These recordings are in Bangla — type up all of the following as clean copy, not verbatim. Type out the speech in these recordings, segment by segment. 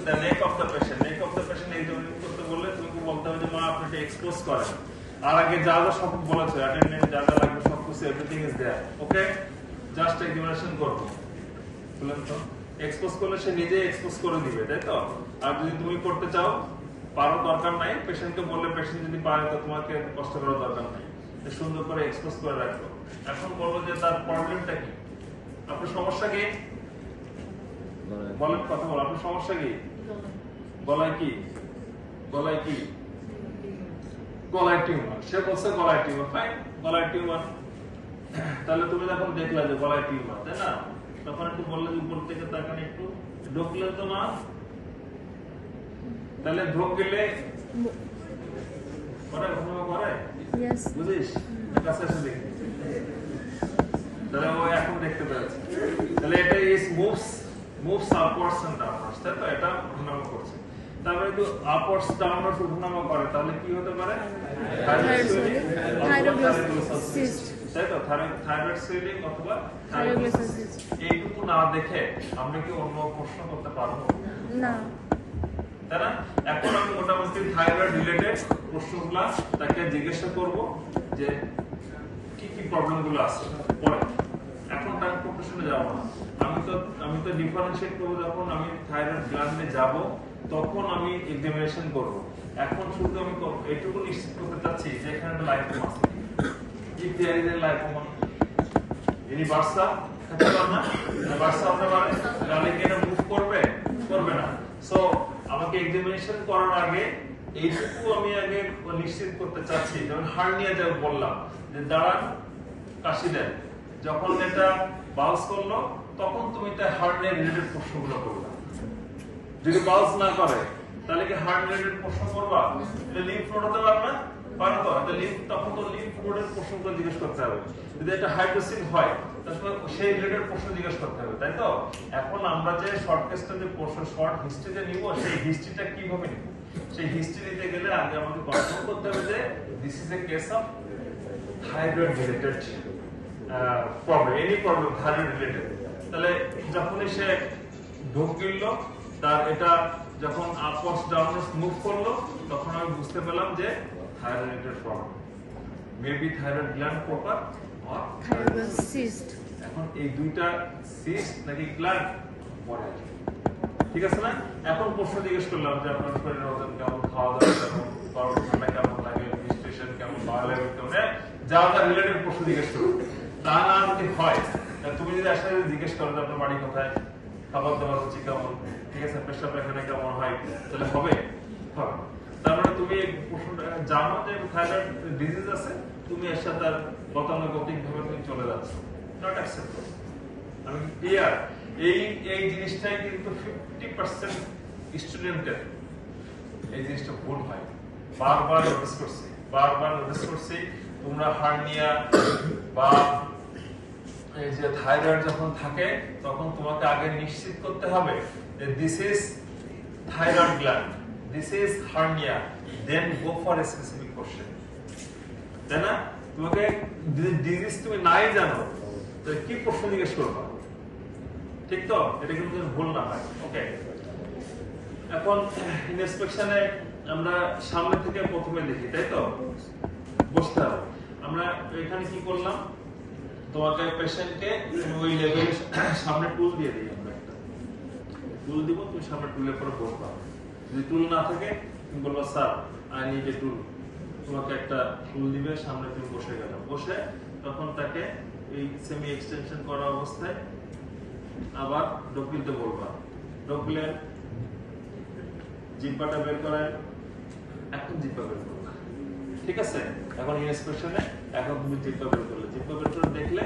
the neck of the patient examine করতে বললে তুমি বলতে হবে যে মা আপনি এটা এক্সপোজ করেন আর আগে যা যা সব বলেছো অ্যাটেন্ডেন্ট যা যা লাগবে সব কিছু everything is there okay just examination করব বলেন তো এক্সপোজ করলে সে নিজে এক্সপোজ করে দিবে তাই তো আর যদি তুমি করতে চাও পারো দরকার নাই পেশেন্টকে বললে পেশেন্ট যদি পারে তো তোমাকে কষ্ট করার দরকার নাই সুন্দর করে এক্সপোজ করে রাখো এখন বলবো যে তার প্রবলেমটা কি আপনার সমস্যা কি বলেন কথা বল আপনার সমস্যা কি গলায় কি গলায় টিউমার সে বলছে গলায় টিউমার ফাইন গলায় টিউমার তাহলে তুমি যখন দেখলা যে গলায় টিউমার তাই না তখন একটু বললে যে উপর থেকে তাকান একটু ঢোকলে তো না তাহলে ঢোক গেলে করে ঘুমা করে यस বুঝিস কাছে এসে দেখি তাহলে ও এখন দেখতে পাচ্ছে তাহলে এটা is moves upwards and downwards তাই তো এটা ঘূর্ণায়মান করছে তারপরে যদি আপওয়ার্ডস ডাউনওয়ার্ডস ঘূর্ণায়মান করে তাহলে কি হতে পারে থাইরয়েড তাই তো থাইরয়েড সুইলিং অথবা থাইরোগ্লিসাইসিস এইটুকু না দেখে আমরা কি অন্য প্রশ্ন করতে পারবো না তাই না এখন আমি মোটামুটি থাইরয়েড রিলেটেড প্রশ্নগুলো তাকে জিজ্ঞাসা করব যে কি কি প্রবলেমগুলো আছে পরে এখন টাইম প্রফেশনে যাব না আমি তো ডিফারেনশিয়েট করব যখন আমি থাইরয়েড গ্ল্যান্ডে যাব তখন আমি এক্সামিনেশন করব এখন শুধু আমি এইটুকু নিশ্চিত করতে চাচ্ছি যে এখানে একটা লাইফোমা আছে if there is a lipoma any Barca থাকতে পারে না বার্সা হতে পারে তাহলে কি এটা মুভ করবে না সো আমাকে এক্সামিনেশন করার আগে এইটুকু আমি আগে নিশ্চিত করতে চাচ্ছি যেমন হার্নিয়া যা বললাম যে দাঁড়ান কাশি দেন যখন এটা বাউন্স করলো তখন তুমি তার হার্নিয়া রিলেটেড প্রশ্নগুলো করবে যদি বাউন্স না করে তাহলে কি হার্নিয়া রিলেটেড প্রশ্ন করবা এটা লিম্ফ নোড হতে পারে না পারো তো এটা লিম্ফ তখন তো লিম্ফ নোডের প্রশ্নগুলো জিজ্ঞেস করতে হবে যদি এটা হাইড্রোসিল হয় তাহলে সেই রিলেটেড প্রশ্ন জিজ্ঞেস করতে হবে তাই তো এখন আমরা যে শর্ট কেসটা যে প্রশ্ন শর্ট হিস্ট্রিতে নিব সেই হিস্ট্রিটা কিভাবে নিব সেই হিস্ট্রি নিতে গেলে আগে আমাকে কনফার্ম করতে হবে যে this is a case of thyroid related problem any problem thyroid related তাহলে যখনই সে ঢোক গিলল তার এটা যখন আপওয়ার্ডস ডাউনওয়ার্ডস মুভ করলো তখন আমি বুঝতে পেলাম যে thyroid related problem maybe thyroid gland proper or thyroid cyst এখন এই দুইটা সিস্ট নাকি গ্ল্যান্ড পড়ে ঠিক আছে না এখন প্রশ্ন জিজ্ঞেস করলাম যে আপনার শরীরের ওজন কেমন খাওয়া দাওয়া কেমন গরম ঠান্ডা কেমন লাগে হিস্ট্রেশন কেমন ভালো লাগে কেমন যা যা রিলেটেড প্রশ্ন জিজ্ঞেস করো তা না যদি হয় তুমি যদি আসলে জিজ্ঞেস করো যে আপনার বাড়ি কোথায় খাবার দাবার রুচি কেমন ঠিক আছে পেশা পায়খানা কেমন হয় তাহলে হবে তারপরে তুমি প্রশ্নটা জানো যে থাইরয়েড ডিজিজ আছে তুমি এর সাথে গতানুগতিক ভাবে তুমি চলে যাচ্ছ নট অ্যাকসেপ্টেবল আমি ক্লিয়ার এই জিনিসটাই কিন্তু 50% স্টুডেন্টের এই জিনিসটা ভুল হয় বারবার নোটিস করছি তোমরা হার্নিয়া বা এই যে থাইরয়েড যখন থাকে তখন তোমাকে আগে নিশ্চিত করতে হবে যে this is thyroid gland this is hernia then go for a specific question তাই না তোমাকে ডিজিজ তুমি নাই জানো তো কি প্রশ্ন জিজ্ঞেস করবা ঠিক তো এটা কিন্তু ভুল না হয় ওকে এখন ইনস্পেকশনে আমরা সামনে থেকে প্রথমে দেখি তাই তো বসতে হবে আমরা এখানে কি করলাম তোমাকে পেশেন্টকে ওই লেভেলে সামনে টুল দিয়ে দিই আমরা একটা টুল দিব তুমি সামনে টুলের পরে বসবা যদি টুল না থাকে তুমি বলবা স্যার আই নিড এ টুল তোমাকে একটা টুল দিবে সামনে তুমি বসে গেল বসে তখন তাকে এই সেমি এক্সটেনশন করা অবস্থায় আবার ডকিলতে বলবা ডকলে জিহ্বাটা বের করেন এখন জিহ্বা বের করবা ঠিক আছে এখন ইনস্পেকশনে এখন তুমি জিহ্বা বের করলে জিহ্বা বের করে দেখলে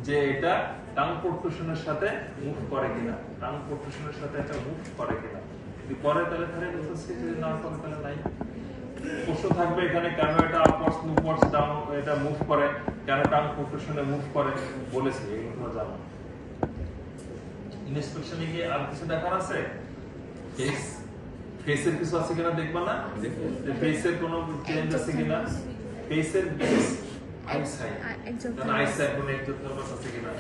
যে এটা টাং প্রোট্রুশনের সাথে মুভ করে কিনা টাং প্রোট্রুশনের সাথে এটা মুভ করে কিনা যদি করে তাহলে যদি না করে তাহলে নাই প্রশ্ন থাকবে এখানে কেন এটা আপওয়ার্ডস মুভওয়ার্ডস ডাউন এটা মুভ করে কেন টাং প্রোট্রুশনে মুভ করে বলেছি এগুলো জানো ইনস্পেকশনে গিয়ে আর কিছু দেখার আছে ফেসের কিছু আছে কিনা দেখবা না যে ফেসের কোনো চেঞ্জ আছে কিনা ফেসের বেস আইসাইট Ectoplasm. তাহলে আইসাইট কোন এক্টোপ্লাস আছে কিনা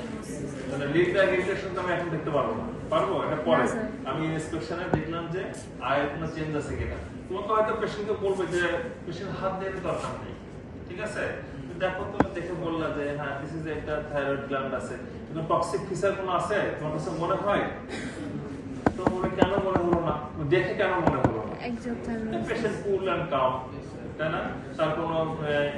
তাহলে লিড ব্যাগ ইনফেকশন তো আমি এখন দেখতে পারবো না পারবো এটা পরে না, স্যার। আমি ইন্সপেকশনে দেখলাম যে আয়ের কোনো চেঞ্জ আছে কিনা তোমাকে হয়তো পেশেন্টকে বলবে যে পেশেন্ট হাত দিয়ে দরকার নেই ঠিক আছে দেখো তুমি দেখে বললা যে হ্যাঁ দিস ইজ একটা থাইরয়েড গ্ল্যান্ড আছে কিন্তু টক্সিক ফিচার কোনো আছে তোমার কাছে মনে হয় তো মনে কেন মনে হলো না দেখে কেন মনে হলো না Ectoplasm. Patient cool and calm তাই না তার কোনো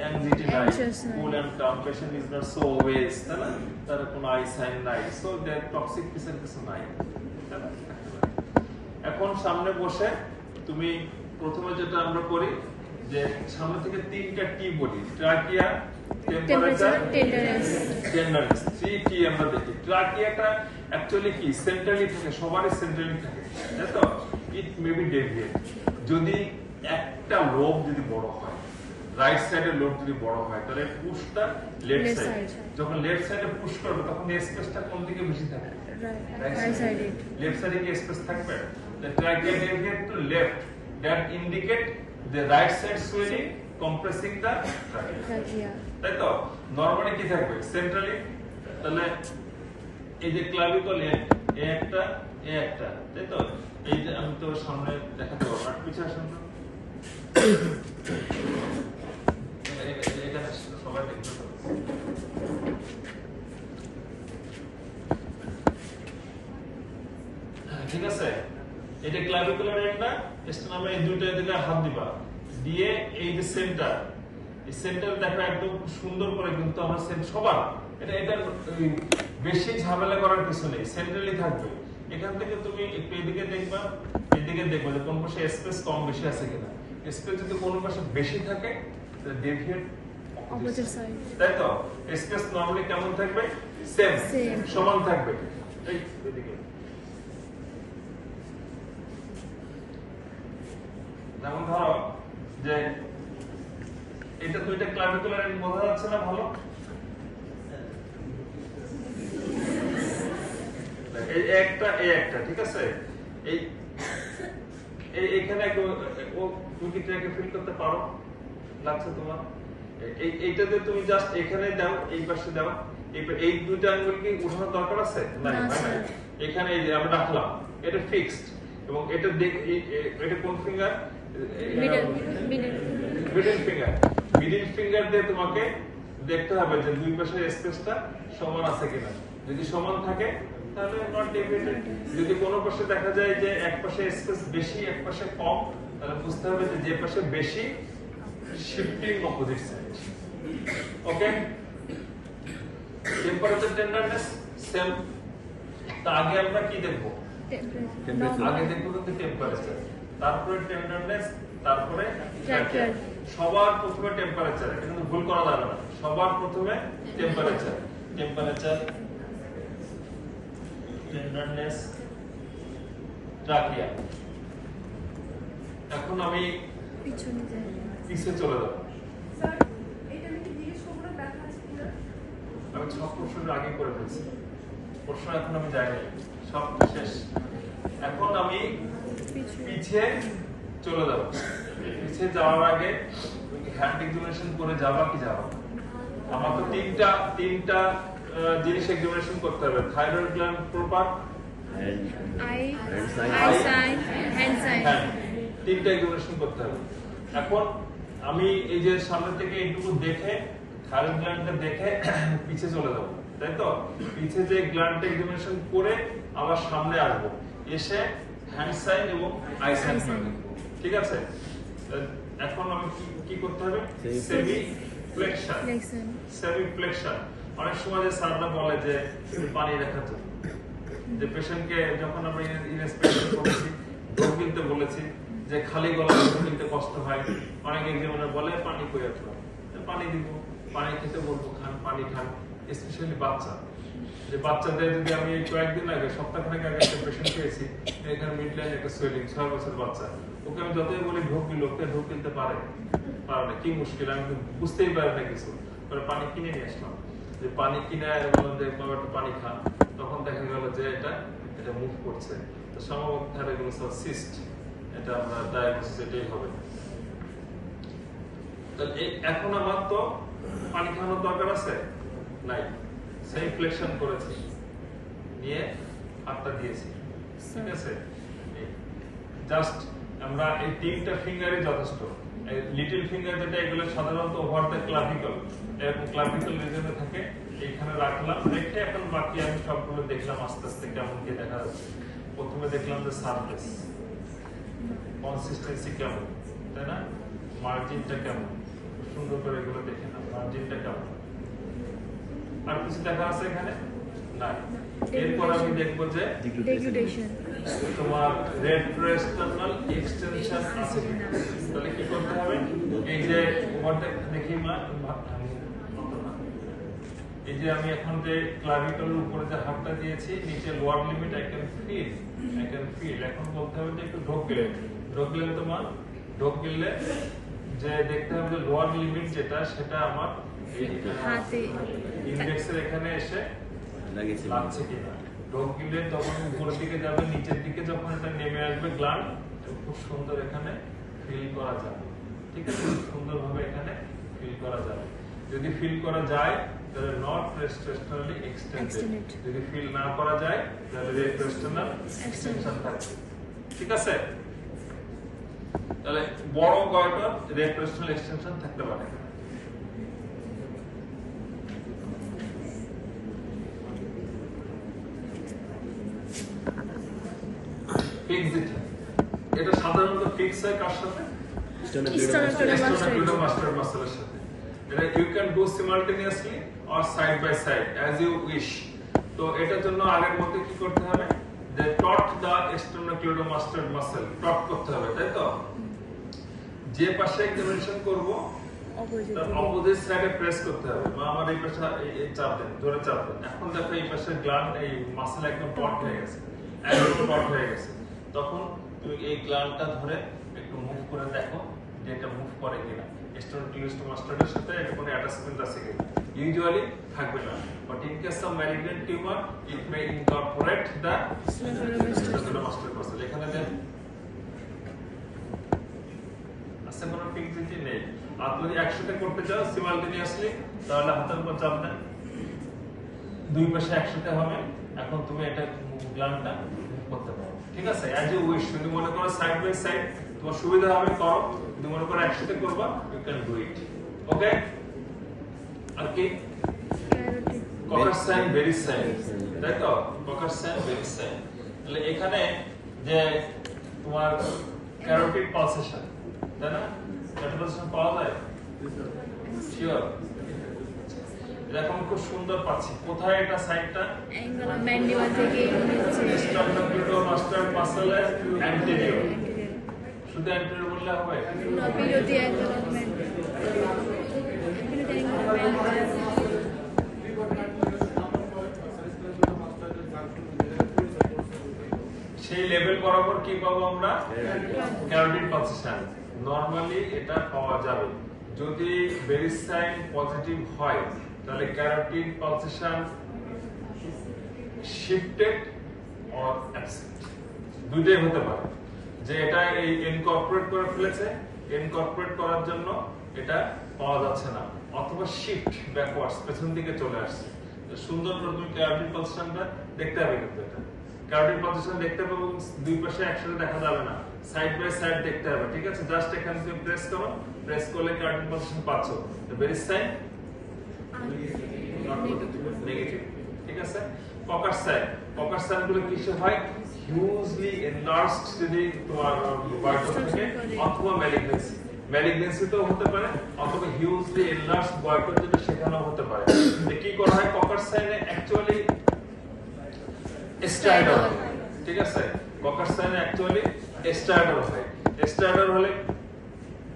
অ্যাংজাইটি নাই Anxious নাই। Cool and calm patient is not so worse তাই না তার কোনো আই সাইন নাই সো দ্যাট টক্সিক ফিচার কিছু নাই তাই না? এখন সামনে বসে তুমি প্রথমে যেটা আমরা করি যে সামনে থেকে তিনটা টি বলি trachea temperature Temperature, tenderness. Tenderness 3T আমরা দেখি ট্রাকিয়াটা অ্যাকচুয়ালি কি সেন্ট্রালি থাকে সবারই সেন্ট্রালি থাকে তাই তো ইট মে বি ডেভিয়েট যদি একটা লোব যদি বড় হয় রাইট সাইডের লোব যদি বড় হয় তাহলে পুশটা লেফট Left সাইড side. যখন লেফট সাইডে পুশ করবে তখন স্পেসটা কোন দিকে বেশি থাকে Right sided. left side কি space থাকবে the trachea deviate to left that indicate the right side swelling compressing the trachea Trachea. তাই তো নরমালি কি থাকবে সেন্ট্রালি তাহলে এই যে ক্লাভিকল এ একটা তাই তো এই যে আমি তো সামনে দেখাতে পারবো আর পিছে আসুন তো এখানে সবাই দেখতে পাবে ঠিক আছে এটা ক্লাভিকুলার এন্ডটা স্টেনামে এই দুইটা দিকে হাত দিবা দিয়ে এই যে সেন্টার এই সেন্টার দেখো একদম সুন্দর করে কিন্তু আমরা সবার এটা বেশি ঝামেলা করার কিছু নেই সেন্ট্রালি থাকবে এখান থেকে তুমি একটু এদিকে দেখবা এদিকে দেখবা যে কোন পাশে স্পেস কম বেশি আছে কিনা স্পেস যদি কোন পাশে বেশি থাকে তাহলে ডেভিয়েট Opposite side. তাই তো স্পেস নরমালি কেমন থাকবে সেম Same. সমান থাকবে এই এদিকে যেমন ধরো যে এটা দুইটা ক্লাভিকুলার এন্ড বোঝা যাচ্ছে না ভালো এই একটা ঠিক আছে এই এখানে ও তুমি কি ট্র্যাকে ফিল করতে পারো লাগছে তোমার এইটাতে তুমি জাস্ট এখানে দাও এই পাশে দাও এই দুইটা আঙ্গুল কি উঠানোর দরকার আছে না না, স্যার। এখানে এই যে আমরা রাখলাম এটা ফিক্সড এবং এটা এটা কোন ফিঙ্গার মিডল ফিঙ্গার দিয়ে তোমাকে দেখতে হবে যে দুই পাশের স্পেসটা সমান আছে কিনা যদি সমান থাকে তাহলে নট ডেভিয়েটেড যদি কোনো পাশে দেখা যায় যে এক পাশে স্পেস বেশি এক পাশে কম তাহলে বুঝতে হবে যে পাশে বেশি শিফটিং অপোজিট সাইড ওকে টেম্পারেচার টেন্ডারনেস সেম তার আগে আমরা কি দেখব আগে দেখব কিন্তু টেম্পারেচার তারপরে টেন্ডারনেস তারপরে ট্র্যাকিয়া সবার প্রথমে টেম্পারেচার এটা কিন্তু ভুল করা যাবে না সবার প্রথমে টেম্পারেচার টেন্ডারনেস ট্র্যাকিয়া এখন আমি পিছে চলে যাব স্যার এটা নাকি জিজ্ঞেস করব না ব্যথা আছে কিনা আমি সব প্রশ্ন আগে করে ফেলছি প্রশ্ন এখন আমি যাইনি সব শেষ এখন আমি পিছে চলে যাব পিছে যাওয়ার আগে হ্যান্ড এক্সামিনেশন করে যাবা কি যাবা আমার তো তিনটা জিনিস এক্সামিনেশন করতে হবে thyroid gland proper Eye sign, hand sign. তিনটা এক্সামিনেশন করতে হবে এখন আমি এই যে সামনে থেকে এইটুকু দেখে থাইরয়েড গ্ল্যান্ডটা দেখে পিছে চলে যাব তাই তো পিছে যে গ্ল্যান্ডটা এক্সামিনেশন করে আবার সামনে আসবো এসে হ্যান্ড সাইন এবং আই সাইন করব ঠিক আছে এখন আমি কি করতে হবে সেমি ফ্লেকশন অনেক সময় যে স্যাররা বলে যে পানি রাখার জন্য যে পেশেন্টকে যখন আমরা ইনস্পেকশন করেছি ডোজ কিনতে বলেছি যে খালি গলা ডোজ কিনতে কষ্ট হয় অনেক এক্সামিনার বলে পানি কই রাখো পানি দিব পানি খেতে বলবো খান পানি খান স্পেশালি বাচ্চা যে বাচ্চাদের যদি আমি কয়েকদিন আগে সপ্তাহখানেক আগে একটা পেশেন্ট পেয়েছি এখানে মিডলাইন একটা সোয়েলিং 6 বছর বাচ্চা ওকে আমি যতই বলি ঢোক লোককে ঢোক কিনতে পারে না কি মুশকিল আমি তো বুঝতেই পারি না কিছু পরে পানি কিনে নিয়ে আসলাম যে পানি কিনে বললাম যে বাবা একটু পানি খান তখন দেখা গেল যে এটা মুভ করছে তো সম্ভবত এগুলো সব সিস্ট এটা আমরা ডায়াগনোসিস এটাই হবে এখন আমার তো পানি খাওয়ানোর দরকার আছে? নাই। সেই ফ্লেকশন করেছি, নিয়ে হাতটা দিয়েছি, ঠিক আছে? জাস্ট আমরা এই তিনটা ফিঙ্গারই যথেষ্ট। এই লিটল ফিঙ্গার যেটা, এগুলো সাধারণত ওভার দ্য ক্লাভিকল, এরকম ক্লাভিকল রিজনে থাকে, এখানে রাখলাম, রেখে এখন বাকি আমি সবগুলো দেখলাম আস্তে আস্তে কেমন কি দেখা যাচ্ছে। প্রথমে দেখলাম যে সারফেস কনসিস্টেন্সি কেমন, তাই না? মার্জিনটা কেমন, সুন্দর করে এগুলো দেখে না, মার্জিনটা কেমন। আর কিছু দেখা আছে এখানে? নাই। এরপর আমি দেখবো যে Degradation. তোমার রেট্রোস্টার্নাল এক্সটেনশন আছে কিনা। তাহলে কি করতে হবে? এই যে ওভারটা দেখি মা, এই যে আমি এখন যে ক্লাভিকলের উপরে যে হাতটা দিয়েছি, নিচে lower limit I can feel. এখন বলতে হবে যে একটু ঢোক গেলে তোমার ঢোক গেলে যে দেখতে হবে যে লোয়ার লিমিট যেটা, সেটা আমার হাতে ইন্ডেক্সের এখানে এসে লাগছে কিনা। ঢোক গেলে তখন উপরের দিকে যাবে, নিচের দিকে যখন এটা নেমে আসবে গ্ল্যান্ড, খুব সুন্দর এখানে ফিল করা যাবে, ঠিক আছে? সুন্দরভাবে এখানে ফিল করা যাবে। যদি ফিল করা যায় তাহলে নট রেট্রোস্টার্নালি এক্সটেন্ডেড, যদি ফিল না করা যায় তাহলে রেট্রোস্টার্নাল এক্সটেনশন থাকবে, ঠিক আছে? তাহলে বড় গয়টার রেট্রোস্টার্নাল এক্সটেনশন থাকতে পারে। এটা সাধারণত ফিক্স হয় কার সাথে? স্টেনোক্লিডোমাস্টার মাসলের সাথে। এটা you can do simultaneously or side by side as you wish. তো এটার জন্য আগের মতো কি করতে হবে? যে টট দা স্টেনোক্লিডোমাস্টার মাসল, টট করতে হবে, তাই তো? যে পাশে এক্সামিনেশন করব তার অপোজিট সাইডে প্রেস করতে হবে। আমার এই পাশে এই চাপ দেন, ধরে চাপ দেন। এখন দেখো এই পাশে গ্ল্যান্ড, এই মাসল একদম টট হয়ে গেছে, একদম টট হয়ে গেছে। তখন তুমি এই গ্ল্যান্ডটা ধরে একটু মুভ করে দেখো যে এটা মুভ করে কিনা, স্টেনোক্লিডোমাস্টারের সাথে এটা কোনো অ্যাটাচমেন্ট আছে কিনা। ইউজুয়ালি থাকবে না, but in case of malignant tumour it may incorporate the sternocleidomastoid muscle. এখানে দেন আছে কোনো ফিক্সিটি নেই। আর যদি একসাথে করতে চাও সিমালটেনিয়াসলি, তাহলে হাতের উপর চাপ দেন, দুই পাশে একসাথে হবে। এখন তুমি এটা গ্ল্যান্ডটা করতে পারো, ঠিক আছে? As you wish. যদি মনে করো সাইড বাই সাইড তোমার সুবিধা হবে করো, যদি মনে করো একসাথে করবা you can do it. Okay? আর কি ককার সাইন, বেরিস সাইন, তাই তো? Kocher's sign, Berry's sign. তাহলে এখানে যে তোমার ক্যারোটিড পালসেশন, তাই না? ক্যারোটিড পালসেশন পাওয়া যায় শিওর? এরকম খুব সুন্দর পাচ্ছি। কোথায় এটা সাইডটা? অ্যাঙ্গেল অফ ম্যান্ডিবল থেকে নিচে স্টেনোক্লিডোমাস্টার মাসলের অ্যান্টেরিয়র। শুধু অ্যান্টেরিয়র বললে হবে? নো, বিরোধী অ্যাঙ্গেল অফ ম্যান্ডিবল, বিরোধী অ্যাঙ্গেল অফ ম্যান্ডিবল। সেই লেভেল বরাবর কি পাবো আমরা? Carotid pulsation. নরমালি এটা পাওয়া যাবে যদি বেরিস সাইন পজিটিভ হয়, তাহলে carotid pulsation shifted or absent, দুইটাই হতে পারে। যে এটা এই ইনকর্পোরেট করে ফেলেছে, ইনকর্পোরেট করার জন্য এটা পাওয়া যাচ্ছে না, অথবা শিফট ব্যাকওয়ার্ডস, পেছন দিকে চলে আসছে। সুন্দর করে তুমি ক্যারোটিড পালসেশনটা দেখতে হবে, কিন্তু এটা ক্যারোটিড পালসেশন দেখতে হবে এবং দুই পাশে একসাথে দেখা যাবে না, সাইড বাই সাইড দেখতে হবে, ঠিক আছে? জাস্ট এখানে তুমি প্রেস করো, প্রেস করলে ক্যারোটিড পালসেশন পাচ্ছ। বেরিস সাইন নেগেটিভ, ঠিক আছে? ককার সাইন গুলো কিসে হয়? হিউজলি এনলার্জড যদি তোমার বায়োটপ থাকে, অথবা ম্যালিগন্যান্সি তো হতে পারে, অথবা হিউজলি এনলার্জড বায়োটপ যেটা সেখানেও হতে পারে। যে কি করা হয় ককার সাইনে? অ্যাকচুয়ালি স্ট্রাইডার, ঠিক আছে? ককার সাইনে অ্যাকচুয়ালি স্ট্রাইডার হয়। স্ট্রাইডার হলে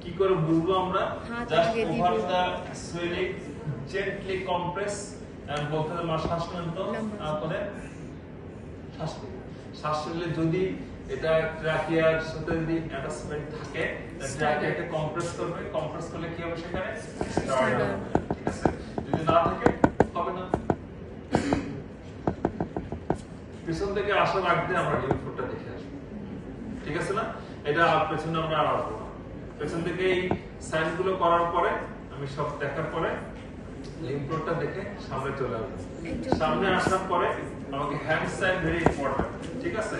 কি করে বুঝবো আমরা? Just over the swelling gently compress and বলতে হবে শ্বাস নেন, তো তারপরে শ্বাস নিলে যদি এটা ট্রাকিয়ার সাথে যদি অ্যাটাচমেন্ট থাকে, ট্রাকিয়াকে কম্প্রেস করবে, কম্প্রেস করলে কি হবে? সেখানে স্টার্টার, ঠিক আছে? যদি না থাকে হবে না। পিছন থেকে আসার আগে আমরা লিম্ফোডটা দেখে আসবো, ঠিক আছে না? এটা পেছনে আমরা আর আসবো না। পেছন থেকে এই সাইনগুলো করার পরে, আমি সব দেখার পরে লিম্ফ নোডটা দেখে সামনে চলে আসবে। সামনে আসার পরে আমাকে হ্যান্ড সাইন ভেরি ইম্পর্টেন্ট, ঠিক আছে?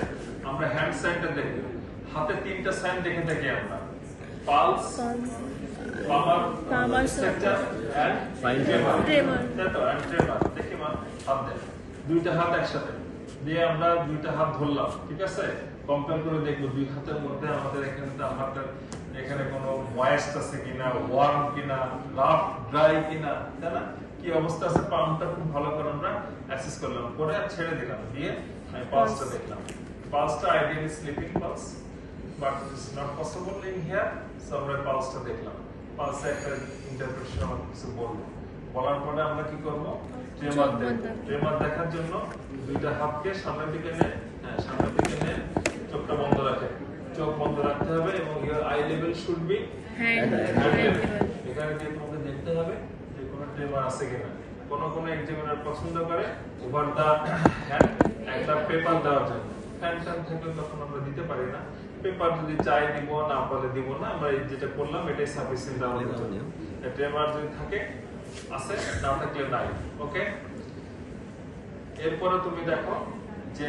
আমরা হ্যান্ড সাইনটা দেখব। হাতে তিনটা সাইন দেখে থাকি আমরা, পালস, পামার স্ট্রাকচার এন্ড ট্রেমার। তাই তো, এন্ড ট্রেমার। দেখি মা, হাত দেন, দুইটা হাত একসাথে দিয়ে আমরা দুইটা হাত ধরলাম, ঠিক আছে? কম্পেয়ার করে দেখবো দুই হাতের মধ্যে আমাদের এখানে কোনো ময়েস্ট আছে কিনা, ওয়ার্ম কিনা, রাফ ড্রাই কিনা, তাই না? কি অবস্থা আছে পাম্পটা খুব ভালো করে আমরা অ্যাসেস করলাম, করে ছেড়ে দিলাম, দিয়ে আমি পালসটা দেখলাম। পালসটা ideally sleeping pulse, but it's not possible in here, so আমরা পালসটা দেখলাম। পালসে একটা ইন্টারপ্রিটেশন আমার কিছু বলবো, বলার পরে আমরা কি করব? ট্রেমার দেখব। ট্রেমার দেখার জন্য দুইটা হাতকে সামনের দিকে নে, সামনের দিকে নে, চোখটা বন্ধ রাখে, চোখ বন্ধ রাখতে হবে এবং your I level should be hanged level. এখানে দিয়ে তোমাকে দেখতে হবে যে কোনো ট্রেমার আছে কিনা। কোন এক্সামিনার পছন্দ করে ওভার দা হ্যান্ড একটা পেপার দেওয়ার জন্য। হ্যান্ড থাকলে তখন আমরা দিতে পারি না, পেপার যদি চাই দিব, না বলে দিব না। আমরা যেটা করলাম এটাই সাফিসিয়েন্ট আমাদের জন্য। ট্রেমার যদি থাকে আছে, না থাকলে নাই। ওকে, এরপরে তুমি দেখো যে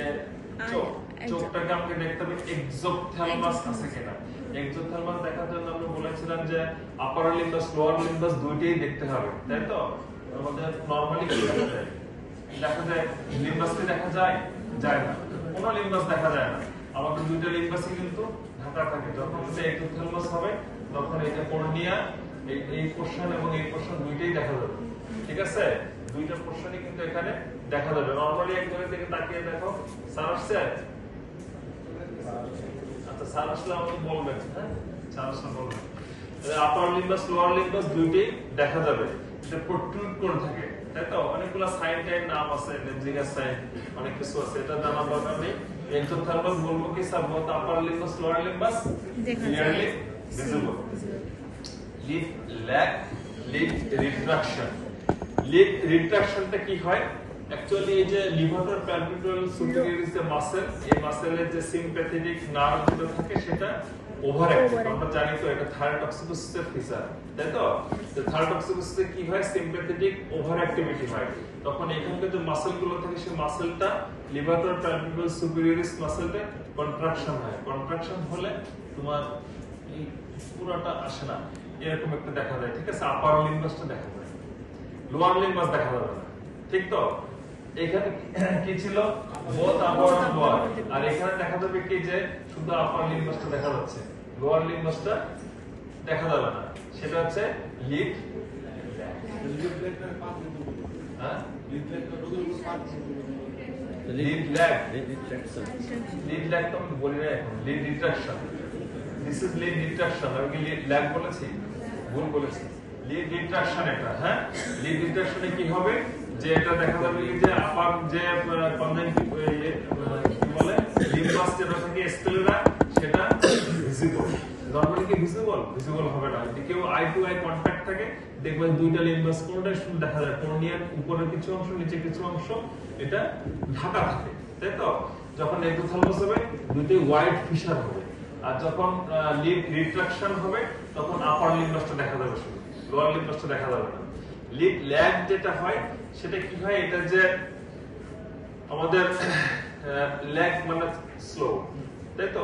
চোখটাকে আমাকে দেখতে হবে এক্সোথ্যালমাস আছে কিনা। এক্সোথ্যালমাস দেখার জন্য আমরা বলেছিলাম যে আপার লিম্বাস, লোয়ার লিম্বাস দুইটাই দেখতে হবে, তাই তো? আমাদের নরমালি কি দেখা যায়? দেখা যায় লিম্বাসকে দেখা যায় না, কোনো লিম্বাস দেখা যায় না। আমাদের দুইটা লিম্বাসই কিন্তু ঢাকা থাকে। যখন এক্সোথ্যালমাস হবে তখন এটা কর্নিয়া, এই পোরশন এবং এই পোরশন দুইটাই দেখা যাবে, ঠিক আছে? দুইটা পোরশনই কিন্তু এখানে দেখা যাবে। নরমালি এক জায়গা থেকে তাকিয়ে দেখো, স্যার আসছে? আচ্ছা, স্যার আসলে আমাকে বলবেন, হ্যাঁ স্যার আসলে বলবেন। আপার লিম্বাস, লোয়ার লিম্বাস দুইটাই দেখা যাবে, এটা প্রোট্রুড করে থাকে, তাই তো? অনেকগুলো সাইন টাইপ নাম আছে, লেপজিগাস সাইন, অনেক কিছু আছে, এটা জানার দরকার নেই। এক্সোথ্যালমাস বলবো কি sir? Both upper limbus, lower limbus clearly visible. Lid lag, lid retraction. Lid রিট্রাকশনটা কি হয়? অ্যাকচুয়ালি এই যে লিভার প্যালপিট্রাল সুপিরিয়রিস যে মাসেল, এই মাসেলের যে সিম্প্যাথেটিক নার্ভ যেটা থাকে সেটা ওভার অ্যাক্টিভ। আমরা জানি তো এটা থাইরোটক্সিকোসিসের ফিচার, তাই তো? যে থাইরোটক্সিকোসিসে কি হয়? সিম্প্যাথেটিক ওভার অ্যাক্টিভিটি হয়। তখন এখানকার যে মাসেলগুলো থাকে সেই মাসেলটা লিভার প্যালপিট্রাল সুপিরিয়রিস মাসেলটা কন্ট্রাকশন হয়। কন্ট্রাকশন হলে তোমার এই পুরোটা আসে না, এরকম একটা দেখা যায়, ঠিক আছে? আপার লিম্বাসটা দেখা যায়, লোয়ার লিম্বাস দেখা যাবে না, ঠিক তো? এখানে কি ছিল? Both upper and lower. আর এখানে দেখা যাবে কি যে শুধু আপার লিম্বাসটা দেখা যাচ্ছে, লোয়ার লিম্বাসটা দেখা যাবে না। সেটা হচ্ছে লিড হ্যাঁ লিড ল্যাগ। লিড ল্যাগ তো আমি বলি না এখন, lead retraction. This is lead retraction. আমি কি লিড ল্যাগ বলেছি? ভুল বলেছি। লিড রিট্রাকশন এটা, হ্যাঁ? লিড রিট্রাকশনে কি হবে? যে এটা দেখা যাবে যে আপার যে কনজেক্টিভ কি বলে লিম্বাস যেটা থাকে স্ক্লেরা, সেটা ভিজিবল। নরমালি কি ভিজিবল হবে না। যদি কেউ আই টু আই কন্টাক্ট থাকে দেখবেন দুইটা লিম্বাস কোনটা শুধু দেখা যায়, কর্নিয়ার উপরের কিছু অংশ, নিচে কিছু অংশ এটা ঢাকা থাকে, তাই তো? যখন এক্সোথ্যালমাস হবে দুইটাই হোয়াইট ফিশার হবে। আর যখন লিড রিট্রাকশন হবে তখন আপার লিম্বাসটা দেখা যাবে, শুধু লোয়ার লিম্বাসটা দেখা যাবে না। লিড ল্যাগ যেটা হয় সেটা কি হয়? এটা যে আমাদের ল্যাগ মানে স্লো, তাই তো?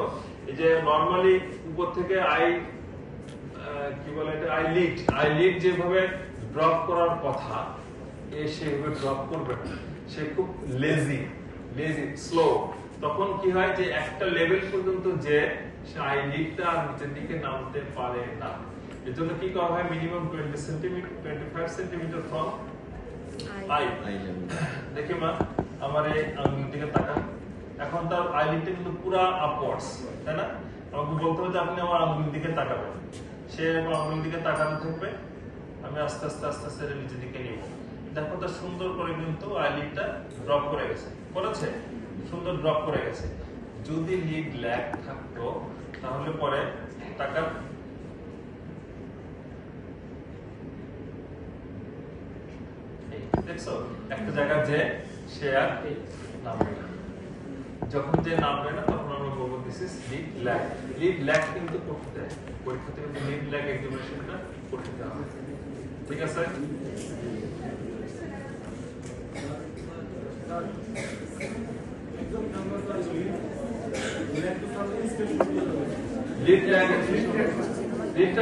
এই যে নরমালি উপর থেকে আই কি বলে এটা, আই লিড যেভাবে ড্রপ করার কথা সেভাবে ড্রপ করবে না, সে খুব লেজি স্লো। তখন কি হয় যে একটা লেভেল পর্যন্ত যে সে আই লিডটা নিচের দিকে নামতে পারে না। এর জন্য কি করা হয়? Minimum 20 centimetre, 25 centimetre from I level. দেখি মা, আমার এই আঙ্গুলের দিকে তাকান। এখন তার আই লিডটা কিন্তু পুরো আপওয়ার্ডস, তাই না? আমাকে বলতে হবে যে আপনি আমার আঙ্গুলের দিকে তাকাবেন। সে আমার আঙ্গুলের দিকে তাকানো থাকবে, আমি আস্তে আস্তে এটা নিচের দিকে নিব। দেখো তো সুন্দর করে কিন্তু আই লিডটা ড্রপ করে গেছে, করেছে? সুন্দর ড্রপ করে গেছে। যদি লিড ল্যাগ থাকতো তাহলে পরে তাকান, দেখছো একটা জায়গা যে সে আর নামবে না। যখন যে নামবে না তখন আমরা বলবো this is lead lag. Lead lag কিন্তু করতে দেয় পরীক্ষা থেকে, লিড ল্যাগ এক্সামিনেশনটা করতে দেওয়া হয়। ঠিক আছে? লিড